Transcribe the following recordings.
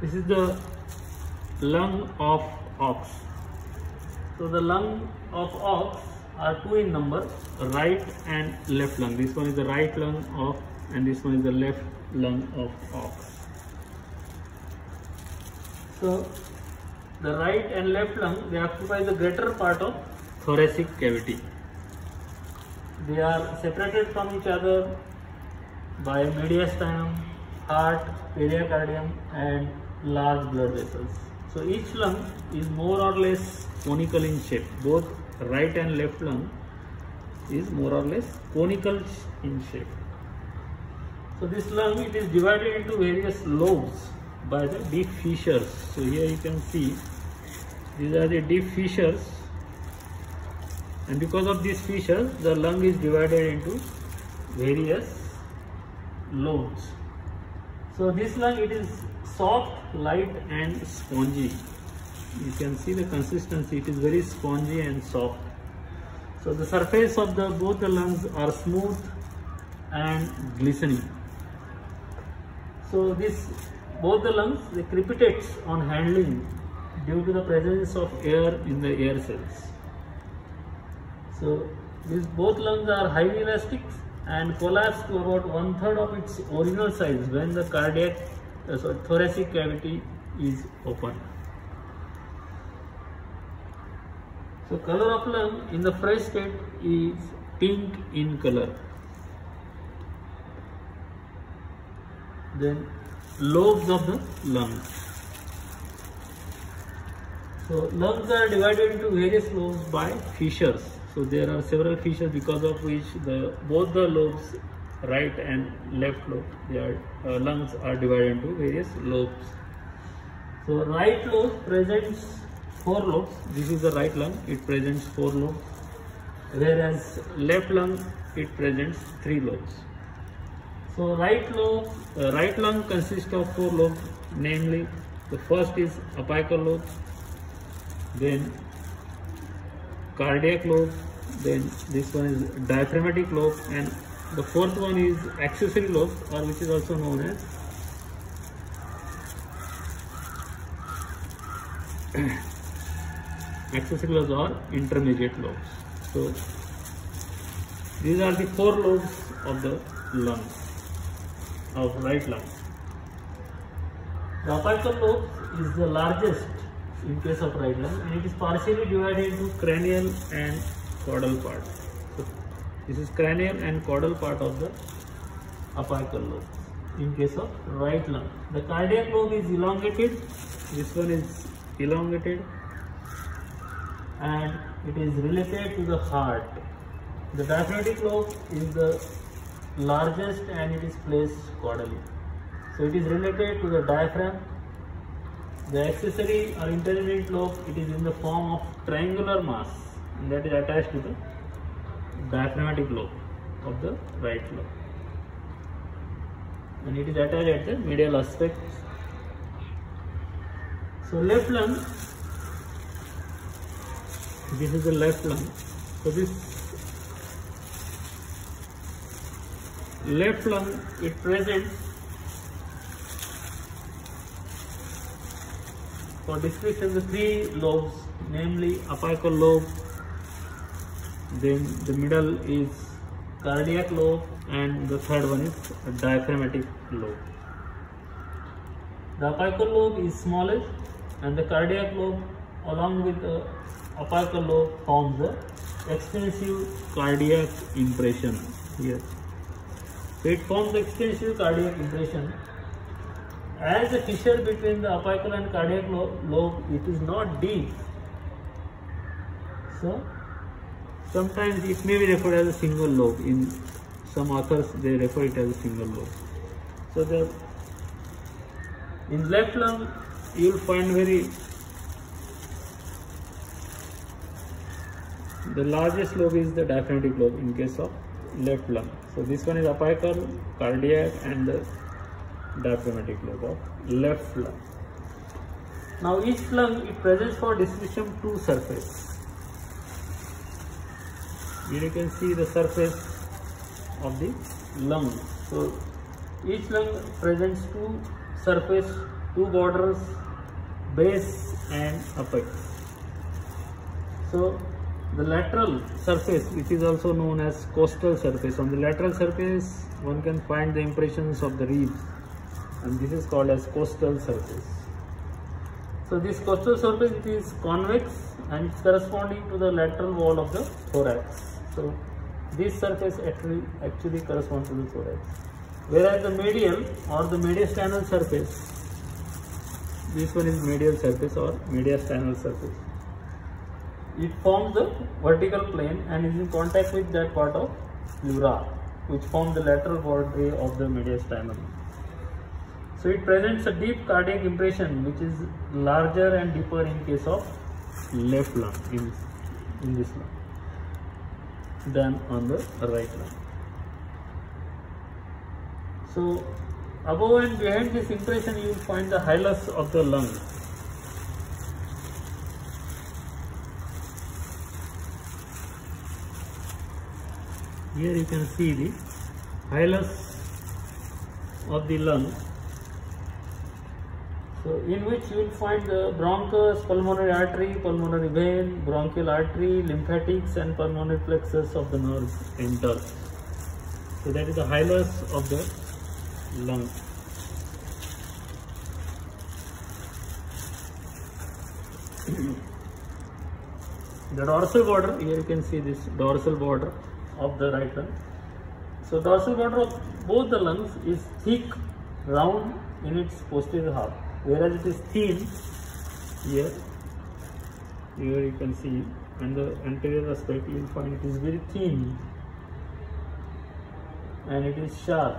This is the lung of ox. So the lung of ox are two in number, right and left lung. This one is the right lung of, and this one is the left lung of ox. So the right and left lung, they occupy the greater part of thoracic cavity. They are separated from each other by mediastinum, heart, pericardium and large blood vessels. So each lung is more or less conical in shape. Both right and left lung is more or less conical in shape. So this lung, it is divided into various lobes by the deep fissures. So here you can see these are the deep fissures, and because of these fissures the lung is divided into various lobes. So this lung, it is soft, light and spongy. You can see the consistency, it is very spongy and soft. So the surface of both the lungs are smooth and glistening. So both the lungs, they crepitate on handling due to the presence of air in the air cells. So both lungs are highly elastic and collapse to about 1/3 of its original size when the thoracic cavity is open. So color of lung in the fresh state is pink in color. Then lobes of the lungs. So lungs are divided into various lobes by fissures. So there are several fissures because of which both the lobes, right and left lobe, lungs are divided into various lobes. So right lobe presents 4 lobes. This is the right lung, it presents 4 lobes, whereas left lung, it presents 3 lobes. So right lung consists of 4 lobes, namely the first is apical lobe, then cardiac lobe, then this one is diaphragmatic lobe, and the fourth one is accessory lobe, or which is also known as accessory lobes or intermediate lobes. So these are the 4 lobes of the lung, of right lung. The apical lobe is the largest in case of right lung, and it is partially divided into cranial and caudal part. So this is cranial and caudal part of the apical lobe in case of right lung. The cardiac lobe is elongated. This one is elongated and it is related to the heart. The diaphragmatic lobe is the largest and it is placed caudally. So it is related to the diaphragm. The accessory or intermediate lobe, it is in the form of triangular mass, and that is attached to the diaphragmatic lobe of the right lobe, and it is attached at the medial aspect. So left lung, this is the left lung. So this left lung, it presents, for description, the 3 lobes, namely apical lobe, then the middle is cardiac lobe, and the third one is diaphragmatic lobe. The apical lobe is smallest, and the cardiac lobe along with the apical lobe forms the extensive cardiac impression here. So it forms the extensive cardiac impression. As the fissure between the apical and cardiac lobe, it is not deep. So sometimes it may be referred as a single lobe. In some authors, they refer it as a single lobe. So in left lung, you will find the largest lobe is the diaphragmatic lobe in case of left lung. So this one is apical, cardiac and the diaphragmatic lobe of left lung. Now each lung, it presents for distribution 2 surface. Here you can see the surface of the lung. So each lung presents 2 surface two borders, base and apex. So the lateral surface, which is also known as costal surface, on the lateral surface one can find the impressions of the ribs, and this is called as costal surface. So this costal surface, it is convex and it's corresponding to the lateral wall of the thorax. So this surface actually corresponds to the thorax. Whereas the medial or the mediastinal surface, this one is medial surface or mediastinal surface. It forms the vertical plane and is in contact with that part of pleura, which forms the lateral boundary of the mediastinum. So it presents a deep cardiac impression, which is larger and deeper in case of left lung, in this lung, than on the right lung. So above and behind this impression you will find the hilus of the lung. Here you can see the hilus of the lung, so in which you will find the bronchus, pulmonary artery, pulmonary vein, bronchial artery, lymphatics and pulmonary plexus of the nerves enter. So that is the hilus of the lung. The dorsal border, here you can see this dorsal border of the right lung. So dorsal border of both the lungs is thick, round in its posterior half, whereas it is thin here you can see, and the anterior aspect you will find it is very thin and it is sharp.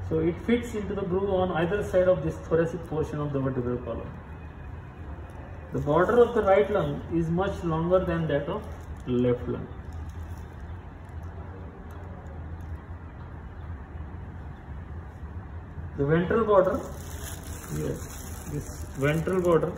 So it fits into the groove on either side of this thoracic portion of the vertebral column. The border of the right lung is much longer than that of left lung. The ventral border, here, this ventral border,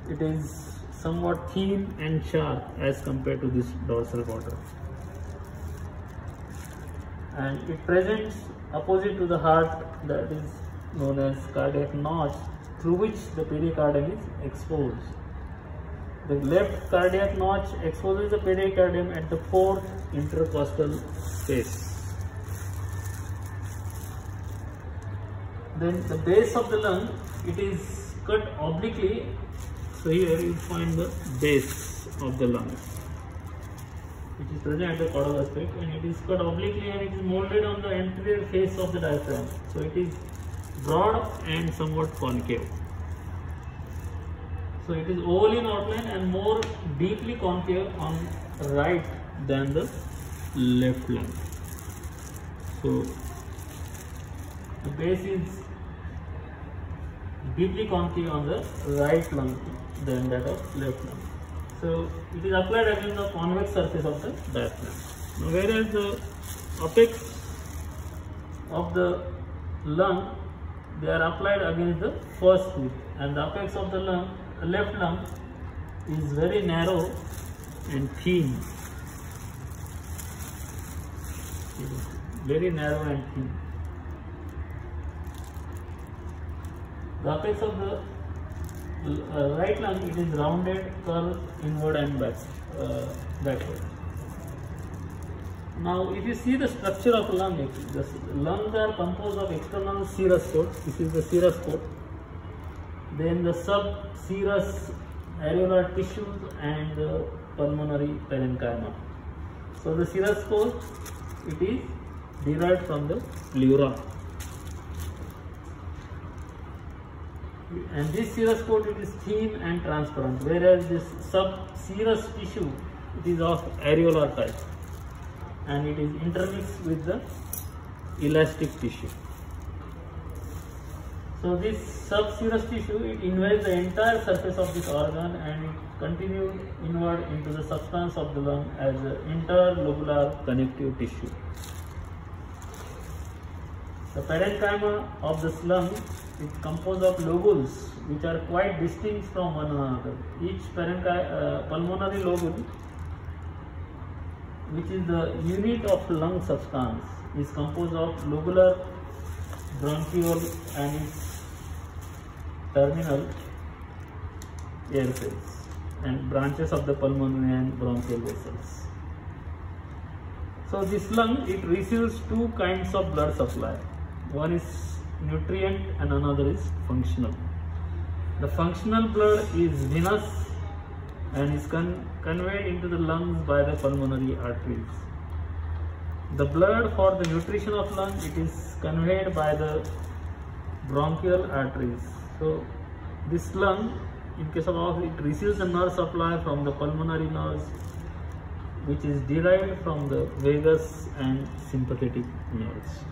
it is somewhat thin and sharp as compared to this dorsal border, and it presents opposite to the heart, that is known as cardiac notch, through which the pericardium is exposed. The left cardiac notch exposes the pericardium at the fourth intercostal space. Then the base of the lung, it is cut obliquely. So here you find the base of the lung, which is present at the caudal aspect, and it is cut obliquely and it is molded on the anterior face of the diaphragm. So it is broad and somewhat concave. So it is oval in outline and more deeply concave on right than the left lung. So the base is deeply concave on the right lung than that of left lung. So it is applied against the convex surface of the diaphragm. Now, whereas the apex of the lung, they are applied against the first tooth, and the apex of the lung, left lung, is very narrow and thin, very narrow and thin. The apex of the right lung, it is rounded, curved inward and backward. Now, if you see the structure of lung, the lungs are composed of external serous cord. This is the serous cord. Then the subserous areolar tissues and the pulmonary parenchyma. So the serous cord, it is derived from the pleura. And this serous cord, it is thin and transparent, whereas this subserous tissue, it is of areolar type and it is intermixed with the elastic tissue. So this subserous tissue, it invades the entire surface of this organ and it continues inward into the substance of the lung as an interlobular connective tissue. The parenchyma of this lung is composed of lobules which are quite distinct from one another. Each pulmonary lobule, which is the unit of lung substance, is composed of lobular bronchiole and its terminal air cells and branches of the pulmonary and bronchial vessels. So this lung, it receives two kinds of blood supply. One is nutrient and another is functional. The functional blood is venous and is conveyed into the lungs by the pulmonary arteries. The blood for the nutrition of lung, it is conveyed by the bronchial arteries. So this lung, in case of oxygen, it receives the nerve supply from the pulmonary nerves, which is derived from the vagus and sympathetic nerves.